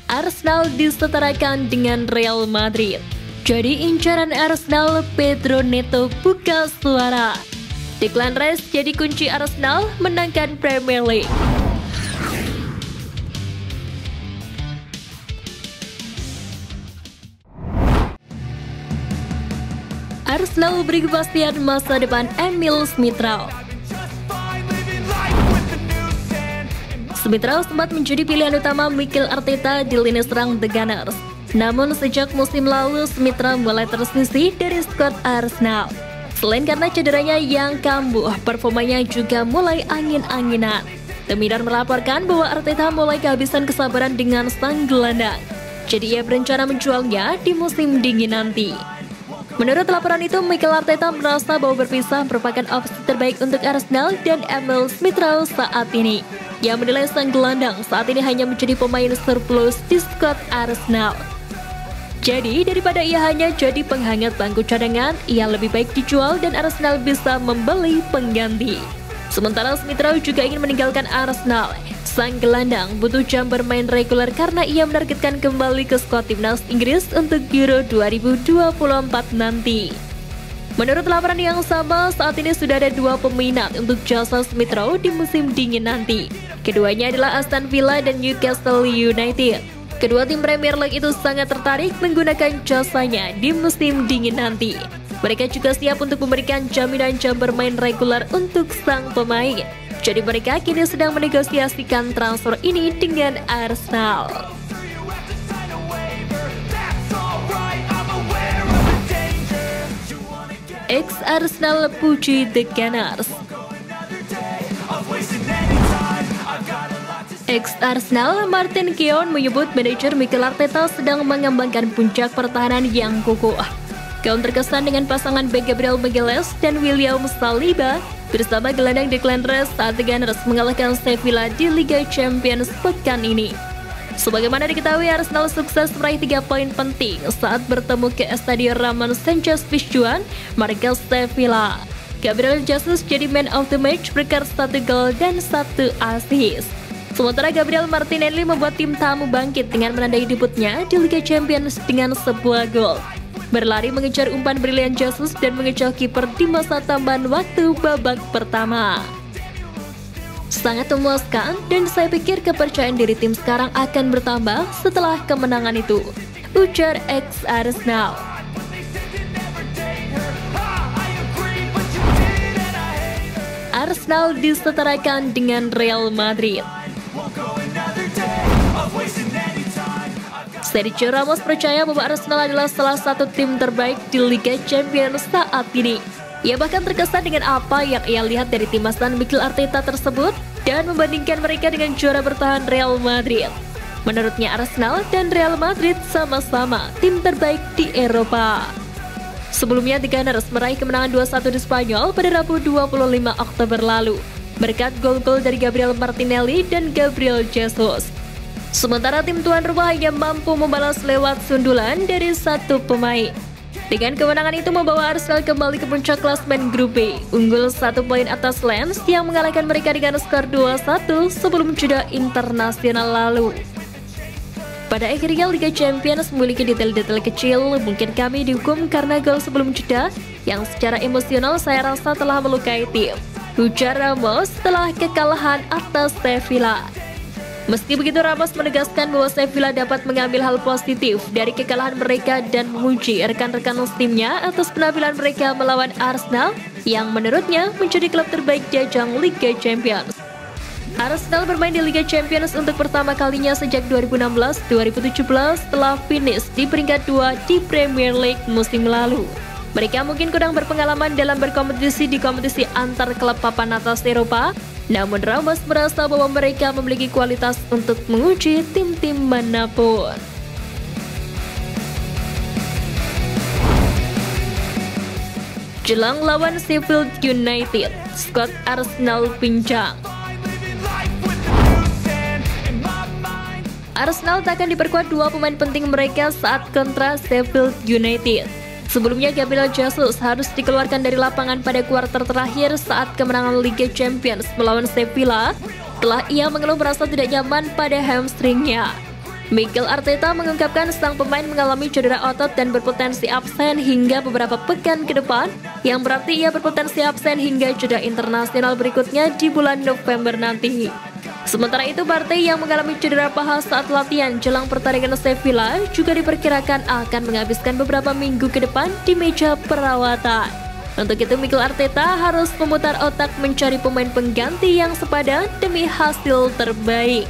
Arsenal disetarakan dengan Real Madrid. Jadi incaran Arsenal, Pedro Neto buka suara. Declan Rice jadi kunci Arsenal menangkan Premier League. Arsenal beri kepastian masa depan Emil Smith-Rowe. Smith-Rowe sempat menjadi pilihan utama Mikel Arteta di lini serang The Gunners. Namun sejak musim lalu Smith-Rowe mulai tersisih dari skuad Arsenal. Selain karena cederanya yang kambuh, performanya juga mulai angin-anginan. The Mirror melaporkan bahwa Arteta mulai kehabisan kesabaran dengan sang gelandang. Jadi ia berencana menjualnya di musim dingin nanti. Menurut laporan itu, Mikel Arteta merasa bahwa berpisah merupakan opsi terbaik untuk Arsenal dan Emil Smith-Rowe saat ini. Ia menilai sang gelandang saat ini hanya menjadi pemain surplus di skuad Arsenal. Jadi, daripada ia hanya jadi penghangat bangku cadangan, ia lebih baik dijual dan Arsenal bisa membeli pengganti. Sementara Smith-Rowe juga ingin meninggalkan Arsenal. Sang gelandang butuh jam bermain reguler karena ia menargetkan kembali ke skuad timnas Inggris untuk Euro 2024 nanti. Menurut laporan yang sama, saat ini sudah ada 2 peminat untuk jasa Smith-Rowe di musim dingin nanti. Keduanya adalah Aston Villa dan Newcastle United. Kedua tim Premier League itu sangat tertarik menggunakan jasanya di musim dingin nanti. Mereka juga siap untuk memberikan jaminan jam bermain reguler untuk sang pemain. Jadi mereka kini sedang menegosiasikan transfer ini dengan Arsenal. Ex-Arsenal puji The Gunners. Ex-Arsenal Martin Keown menyebut manajer Mikel Arteta sedang mengembangkan puncak pertahanan yang kukuh. Keown terkesan dengan pasangan bek Gabriel Magalhaes dan William Saliba bersama gelandang Declan Rice saat The Gunners mengalahkan Sevilla di Liga Champions pekan ini. Sebagaimana diketahui, Arsenal sukses meraih 3 poin penting saat bertemu ke Estadio Ramon Sanchez Pizjuan, markas Sevilla. Gabriel Jesus jadi man of the match berkat 1 gol dan 1 assist. Sementara Gabriel Martinelli membuat tim tamu bangkit dengan menandai debutnya di Liga Champions dengan sebuah gol. Berlari mengejar umpan brilian Jesus dan mengejar kiper di masa tambahan waktu babak pertama. Sangat memuaskan dan saya pikir kepercayaan diri tim sekarang akan bertambah setelah kemenangan itu, ujar ex-Arsenal. Arsenal disetarakan dengan Real Madrid. Sergio Ramos percaya bahwa Arsenal adalah salah satu tim terbaik di Liga Champions saat ini. Ia bahkan terkesan dengan apa yang ia lihat dari tim asuhan Mikel Arteta tersebut dan membandingkan mereka dengan juara bertahan Real Madrid. Menurutnya Arsenal dan Real Madrid sama-sama tim terbaik di Eropa. Sebelumnya The Gunners meraih kemenangan 2-1 di Spanyol pada Rabu 25 Oktober lalu berkat gol-gol dari Gabriel Martinelli dan Gabriel Jesus. Sementara tim tuan rumah hanya mampu membalas lewat sundulan dari 1 pemain. Dengan kemenangan itu membawa Arsenal kembali ke puncak klasemen grup B, unggul 1 poin atas Lens yang mengalahkan mereka dengan skor 2-1 sebelum jeda internasional lalu. Pada akhirnya Liga Champions memiliki detail-detail kecil, mungkin kami dihukum karena gol sebelum jeda yang secara emosional saya rasa telah melukai tim, ujar Ramos setelah kekalahan atas Sevilla. Meski begitu, Ramos menegaskan bahwa Sevilla dapat mengambil hal positif dari kekalahan mereka dan memuji rekan-rekan timnya atas penampilan mereka melawan Arsenal yang menurutnya menjadi klub terbaik di ajang Liga Champions. Arsenal bermain di Liga Champions untuk pertama kalinya sejak 2016-2017 setelah finish di peringkat 2 di Premier League musim lalu. Mereka mungkin kurang berpengalaman dalam berkompetisi di kompetisi antar klub papan atas Eropa, namun Ramos merasa bahwa mereka memiliki kualitas untuk menguji tim-tim manapun. Jelang lawan Sheffield United, skuad Arsenal pincang. Arsenal takkan diperkuat 2 pemain penting mereka saat kontra Sheffield United. Sebelumnya Gabriel Jesus harus dikeluarkan dari lapangan pada kuarter terakhir saat kemenangan Liga Champions melawan Sevilla setelah ia mengeluh merasa tidak nyaman pada hamstringnya. Mikel Arteta mengungkapkan sang pemain mengalami cedera otot dan berpotensi absen hingga beberapa pekan ke depan, yang berarti ia berpotensi absen hingga jeda internasional berikutnya di bulan November nanti. Sementara itu, Partey yang mengalami cedera paha saat latihan jelang pertandingan Sevilla juga diperkirakan akan menghabiskan beberapa minggu ke depan di meja perawatan. Untuk itu, Mikel Arteta harus memutar otak mencari pemain pengganti yang sepadan demi hasil terbaik.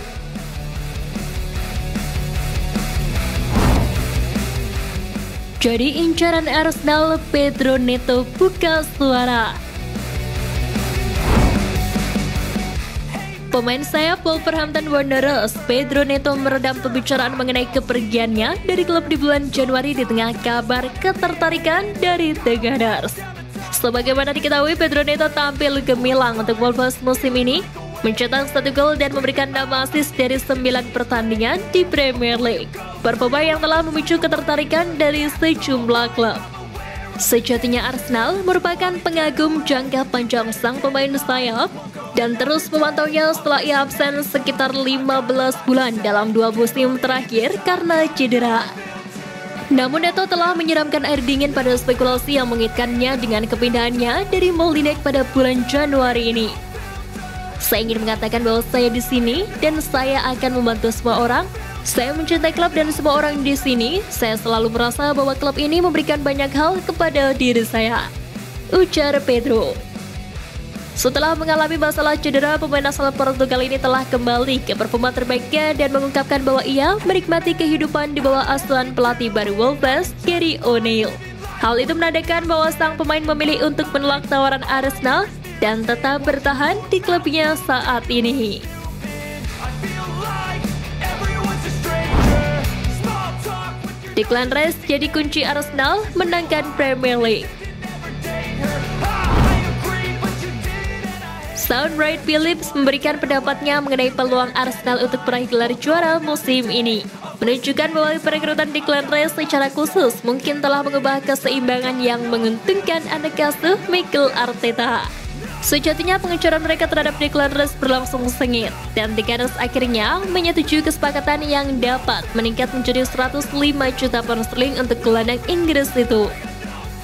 Jadi incaran Arsenal, Pedro Neto buka suara. Pemain sayap Wolverhampton Wanderers, Pedro Neto meredam pembicaraan mengenai kepergiannya dari klub di bulan Januari di tengah kabar ketertarikan dari The Gunners. Sebagaimana diketahui, Pedro Neto tampil gemilang untuk Wolves musim ini, mencetak 1 gol dan memberikan 6 assist dari 9 pertandingan di Premier League. Performa yang telah memicu ketertarikan dari sejumlah klub. Sejatinya Arsenal merupakan pengagum jangka panjang sang pemain sayap dan terus memantaunya setelah ia absen sekitar 15 bulan dalam 2 musim terakhir karena cedera. Namun Neto telah menyiramkan air dingin pada spekulasi yang mengaitkannya dengan kepindahannya dari Molineux pada bulan Januari ini. Saya ingin mengatakan bahwa saya di sini dan saya akan membantu semua orang. Saya mencintai klub dan semua orang di sini. Saya selalu merasa bahwa klub ini memberikan banyak hal kepada diri saya, ujar Pedro. Setelah mengalami masalah cedera, pemain asal Portugal ini telah kembali ke performa terbaiknya dan mengungkapkan bahwa ia menikmati kehidupan di bawah asuhan pelatih baru Wolves, Gary O'Neil. Hal itu menandakan bahwa sang pemain memilih untuk menolak tawaran Arsenal dan tetap bertahan di klubnya saat ini. Declan Rice jadi kunci Arsenal menangkan Premier League. Sean Wright-Phillips memberikan pendapatnya mengenai peluang Arsenal untuk meraih gelar juara musim ini, menunjukkan bahwa perekrutan Declan Rice secara khusus mungkin telah mengubah keseimbangan yang menguntungkan anak asuh Mikel Arteta. Sejatinya pengecoran mereka terhadap Declan Rice berlangsung sengit, dan The Gunners akhirnya menyetujui kesepakatan yang dapat meningkat menjadi 105 juta pound sterling untuk gelandang Inggris itu.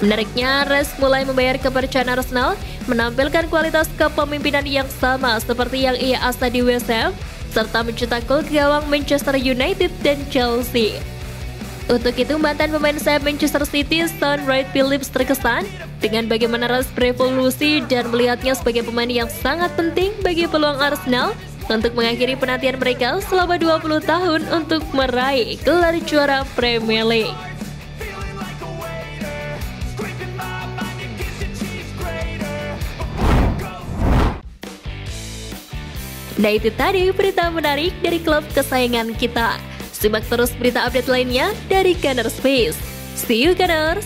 Menariknya, Rice mulai membayar kepercayaan Arsenal, menampilkan kualitas kepemimpinan yang sama seperti yang ia asa di West Ham, serta mencetak gol ke gawang Manchester United dan Chelsea. Untuk itu, mantan pemain sayap Manchester City, Sean Wright-Phillips terkesan dengan bagaimana Rice berevolusi dan melihatnya sebagai pemain yang sangat penting bagi peluang Arsenal untuk mengakhiri penantian mereka selama 20 tahun untuk meraih gelar juara Premier League. Nah, itu tadi berita menarik dari klub kesayangan kita. Simak terus berita update lainnya dari Gunners Space. See you Gunners!